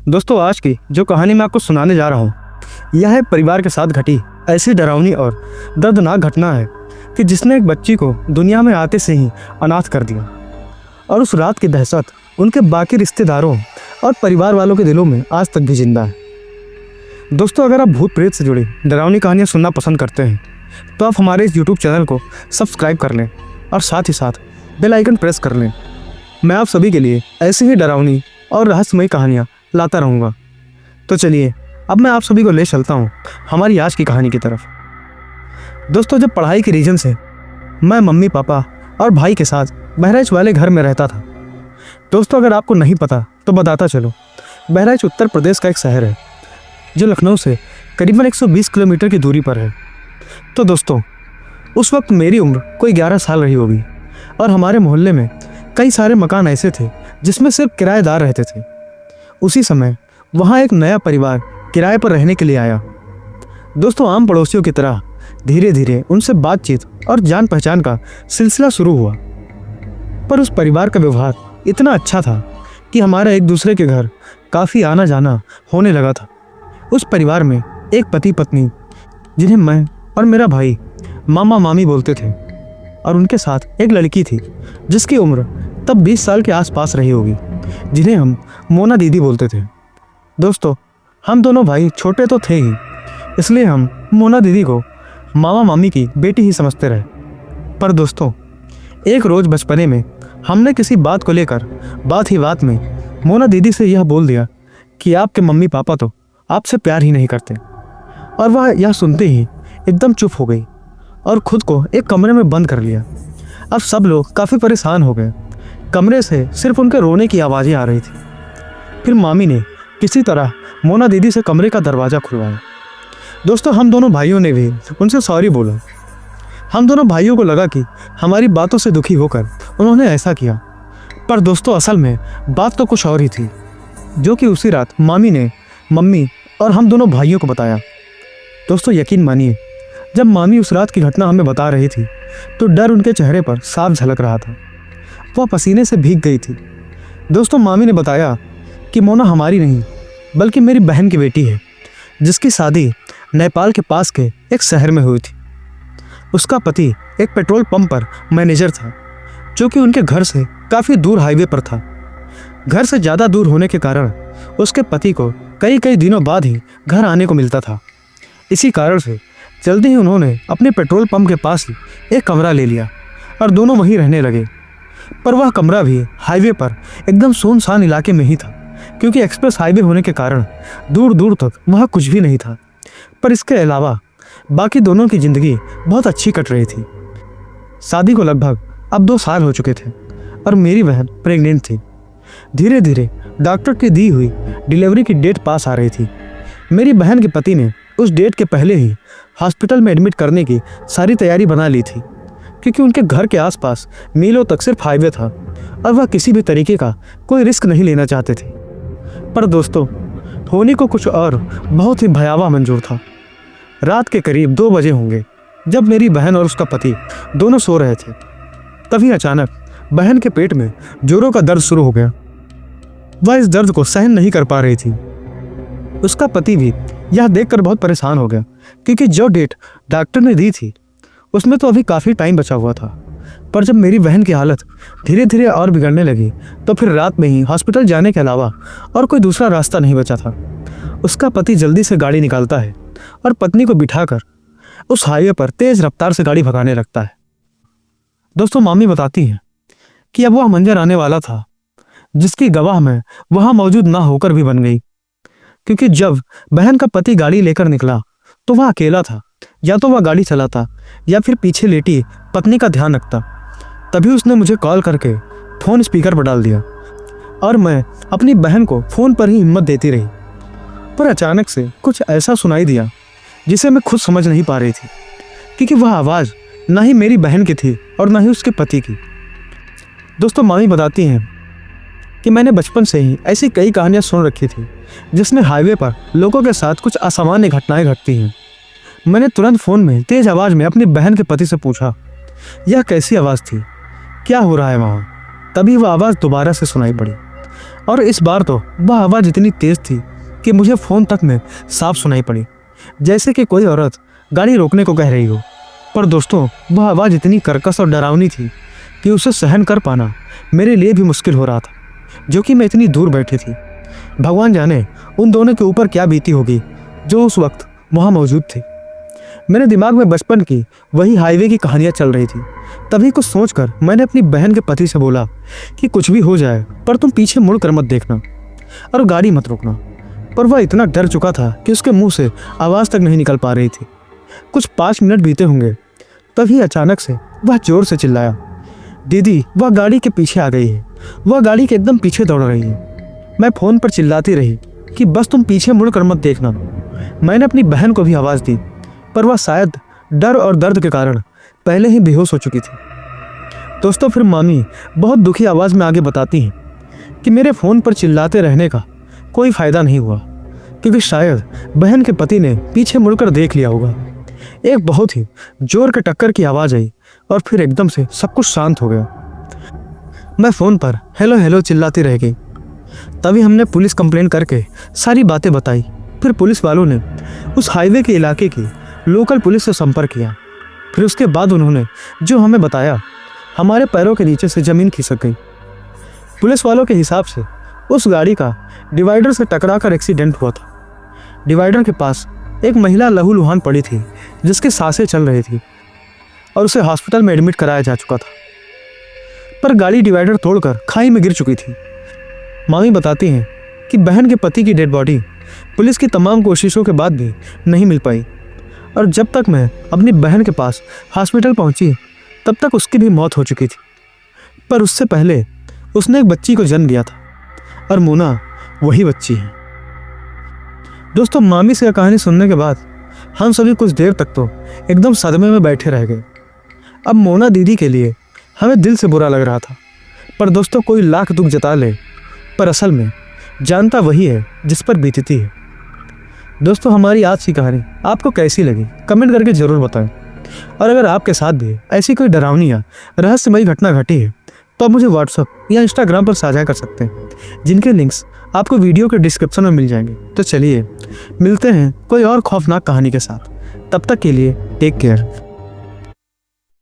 दोस्तों, आज की जो कहानी मैं आपको सुनाने जा रहा हूँ यह एक परिवार के साथ घटी ऐसी डरावनी और दर्दनाक घटना है कि जिसने एक बच्ची को दुनिया में आते से ही अनाथ कर दिया। और उस रात की दहशत उनके बाकी रिश्तेदारों और परिवार वालों के दिलों में आज तक भी जिंदा है। दोस्तों, अगर आप भूत प्रेत से जुड़ी डरावनी कहानियाँ सुनना पसंद करते हैं तो आप हमारे इस यूट्यूब चैनल को सब्सक्राइब कर लें और साथ ही साथ बेल आइकन प्रेस कर लें। मैं आप सभी के लिए ऐसी ही डरावनी और रहस्यमयी कहानियाँ लाता रहूँगा। तो चलिए अब मैं आप सभी को ले चलता हूँ हमारी आज की कहानी की तरफ। दोस्तों, जब पढ़ाई के रीजन से मैं मम्मी पापा और भाई के साथ बहराइच वाले घर में रहता था। दोस्तों, अगर आपको नहीं पता तो बताता चलो, बहराइच उत्तर प्रदेश का एक शहर है जो लखनऊ से करीबन 120 किलोमीटर की दूरी पर है। तो दोस्तों, उस वक्त मेरी उम्र कोई 11 साल रही होगी और हमारे मोहल्ले में कई सारे मकान ऐसे थे जिसमें सिर्फ किराएदार रहते थे। उसी समय वहाँ एक नया परिवार किराए पर रहने के लिए आया। दोस्तों, आम पड़ोसियों की तरह धीरे धीरे उनसे बातचीत और जान पहचान का सिलसिला शुरू हुआ। पर उस परिवार का व्यवहार इतना अच्छा था कि हमारा एक दूसरे के घर काफ़ी आना जाना होने लगा था। उस परिवार में एक पति पत्नी जिन्हें मैं और मेरा भाई मामा मामी बोलते थे, और उनके साथ एक लड़की थी जिसकी उम्र तब 20 साल के आसपास रही होगी, जिन्हें हम मोना दीदी बोलते थे। दोस्तों, हम दोनों भाई छोटे तो थे ही, इसलिए हम मोना दीदी को मामा मामी की बेटी ही समझते रहे। पर दोस्तों, एक रोज़ बचपने में हमने किसी बात को लेकर बात ही बात में मोना दीदी से यह बोल दिया कि आपके मम्मी पापा तो आपसे प्यार ही नहीं करते। और वह यह सुनते ही एकदम चुप हो गई और खुद को एक कमरे में बंद कर लिया। अब सब लोग काफ़ी परेशान हो गए। कमरे से सिर्फ उनके रोने की आवाज़ें आ रही थी। फिर मामी ने किसी तरह मोना दीदी से कमरे का दरवाज़ा खुलवाया। दोस्तों, हम दोनों भाइयों ने भी उनसे सॉरी बोला। हम दोनों भाइयों को लगा कि हमारी बातों से दुखी होकर उन्होंने ऐसा किया। पर दोस्तों, असल में बात तो कुछ और ही थी, जो कि उसी रात मामी ने मम्मी और हम दोनों भाइयों को बताया। दोस्तों, यकीन मानिए, जब मामी उस रात की घटना हमें बता रही थी तो डर उनके चेहरे पर साफ झलक रहा था। वह पसीने से भीग गई थी। दोस्तों, मामी ने बताया कि मोना हमारी नहीं बल्कि मेरी बहन की बेटी है, जिसकी शादी नेपाल के पास के एक शहर में हुई थी। उसका पति एक पेट्रोल पंप पर मैनेजर था, जो कि उनके घर से काफ़ी दूर हाईवे पर था। घर से ज़्यादा दूर होने के कारण उसके पति को कई कई दिनों बाद ही घर आने को मिलता था। इसी कारण से जल्दी ही उन्होंने अपने पेट्रोल पंप के पास ही एक कमरा ले लिया और दोनों वहीं रहने लगे। पर वह कमरा भी हाईवे पर एकदम सुनसान इलाके में ही था, क्योंकि एक्सप्रेस हाईवे होने के कारण दूर दूर तक वहाँ कुछ भी नहीं था। पर इसके अलावा बाकी दोनों की ज़िंदगी बहुत अच्छी कट रही थी। शादी को लगभग अब 2 साल हो चुके थे और मेरी बहन प्रेग्नेंट थी। धीरे धीरे डॉक्टर की दी हुई डिलीवरी की डेट पास आ रही थी। मेरी बहन के पति ने उस डेट के पहले ही हॉस्पिटल में एडमिट करने की सारी तैयारी बना ली थी, क्योंकि उनके घर के आसपास मीलों तक सिर्फ हाईवे था और वह किसी भी तरीके का कोई रिस्क नहीं लेना चाहते थे। पर दोस्तों, होने को कुछ और बहुत ही भयावह मंजूर था। रात के करीब 2 बजे होंगे जब मेरी बहन और उसका पति दोनों सो रहे थे। तभी अचानक बहन के पेट में जोरों का दर्द शुरू हो गया। वह इस दर्द को सहन नहीं कर पा रही थी। उसका पति भी यह देखकर बहुत परेशान हो गया, क्योंकि जो डेट डॉक्टर ने दी थी उसमें तो अभी काफ़ी टाइम बचा हुआ था। पर जब मेरी बहन की हालत धीरे धीरे और बिगड़ने लगी तो फिर रात में ही हॉस्पिटल जाने के अलावा और कोई दूसरा रास्ता नहीं बचा था। उसका पति जल्दी से गाड़ी निकालता है और पत्नी को बिठाकर उस हाईवे पर तेज रफ्तार से गाड़ी भगाने लगता है। दोस्तों, मामी बताती हैं कि अब वह मंजर आने वाला था जिसकी गवाह मैं वहाँ मौजूद ना होकर भी बन गई, क्योंकि जब बहन का पति गाड़ी लेकर निकला तो वह अकेला था। या तो वह गाड़ी चलाता या फिर पीछे लेटी पत्नी का ध्यान रखता। तभी उसने मुझे कॉल करके फ़ोन स्पीकर पर डाल दिया और मैं अपनी बहन को फ़ोन पर ही हिम्मत देती रही। पर अचानक से कुछ ऐसा सुनाई दिया जिसे मैं खुद समझ नहीं पा रही थी, क्योंकि वह आवाज़ ना ही मेरी बहन की थी और ना ही उसके पति की। दोस्तों, मामी बताती हैं कि मैंने बचपन से ही ऐसी कई कहानियाँ सुन रखी थी जिसमें हाईवे पर लोगों के साथ कुछ असामान्य घटनाएं घटती हैं। मैंने तुरंत फ़ोन में तेज़ आवाज़ में अपनी बहन के पति से पूछा, यह कैसी आवाज़ थी, क्या हो रहा है वहाँ? तभी वह आवाज़ दोबारा से सुनाई पड़ी और इस बार तो वह आवाज़ इतनी तेज थी कि मुझे फ़ोन तक में साफ सुनाई पड़ी, जैसे कि कोई औरत गाड़ी रोकने को कह रही हो। पर दोस्तों, वह आवाज़ इतनी कर्कश और डरावनी थी कि उसे सहन कर पाना मेरे लिए भी मुश्किल हो रहा था, जो कि मैं इतनी दूर बैठी थी। भगवान जाने उन दोनों के ऊपर क्या बीती होगी जो उस वक्त वहाँ मौजूद थे। मेरे दिमाग में बचपन की वही हाईवे की कहानियाँ चल रही थी। तभी कुछ सोचकर मैंने अपनी बहन के पति से बोला कि कुछ भी हो जाए पर तुम पीछे मुड़ कर मत देखना और गाड़ी मत रोकना। पर वह इतना डर चुका था कि उसके मुंह से आवाज़ तक नहीं निकल पा रही थी। कुछ 5 मिनट बीते होंगे, तभी अचानक से वह जोर से चिल्लाया, दीदी वह गाड़ी के पीछे आ गई है, वह गाड़ी के एकदम पीछे दौड़ रही है। मैं फ़ोन पर चिल्लाती रही कि बस तुम पीछे मुड़ कर मत देखना। मैंने अपनी बहन को भी आवाज़ दी, पर वह शायद डर और दर्द के कारण पहले ही बेहोश हो चुकी थी। दोस्तों, फिर मामी बहुत दुखी आवाज़ में आगे बताती हैं कि मेरे फ़ोन पर चिल्लाते रहने का कोई फ़ायदा नहीं हुआ, क्योंकि शायद बहन के पति ने पीछे मुड़कर देख लिया होगा। एक बहुत ही जोर के टक्कर की आवाज़ आई और फिर एकदम से सब कुछ शांत हो गया। मैं फ़ोन पर हेलो हेलो चिल्लाती रह गई। तभी हमने पुलिस कंप्लेंट करके सारी बातें बताई। फिर पुलिस वालों ने उस हाईवे के इलाके की लोकल पुलिस से संपर्क किया। फिर उसके बाद उन्होंने जो हमें बताया, हमारे पैरों के नीचे से ज़मीन खिसक गई। पुलिस वालों के हिसाब से उस गाड़ी का डिवाइडर से टकराकर एक्सीडेंट हुआ था। डिवाइडर के पास एक महिला लहूलुहान पड़ी थी, जिसकी सांसें चल रही थी और उसे हॉस्पिटल में एडमिट कराया जा चुका था। पर गाड़ी डिवाइडर तोड़कर खाई में गिर चुकी थी। मामी बताती हैं कि बहन के पति की डेड बॉडी पुलिस की तमाम कोशिशों के बाद भी नहीं मिल पाई, और जब तक मैं अपनी बहन के पास हॉस्पिटल पहुंची तब तक उसकी भी मौत हो चुकी थी। पर उससे पहले उसने एक बच्ची को जन्म दिया था, और मोना वही बच्ची है। दोस्तों, मामी से यह कहानी सुनने के बाद हम सभी कुछ देर तक तो एकदम सदमे में बैठे रह गए। अब मोना दीदी के लिए हमें दिल से बुरा लग रहा था। पर दोस्तों, कोई लाख दुख जता ले, पर असल में जानता वही है जिस पर बीतती है। दोस्तों, हमारी आज की कहानी आपको कैसी लगी कमेंट करके ज़रूर बताएं। और अगर आपके साथ भी ऐसी कोई डरावनी या रहस्यमयी घटना घटी है तो आप मुझे व्हाट्सएप या इंस्टाग्राम पर साझा कर सकते हैं, जिनके लिंक्स आपको वीडियो के डिस्क्रिप्शन में मिल जाएंगे। तो चलिए मिलते हैं कोई और खौफनाक कहानी के साथ। तब तक के लिए टेक केयर।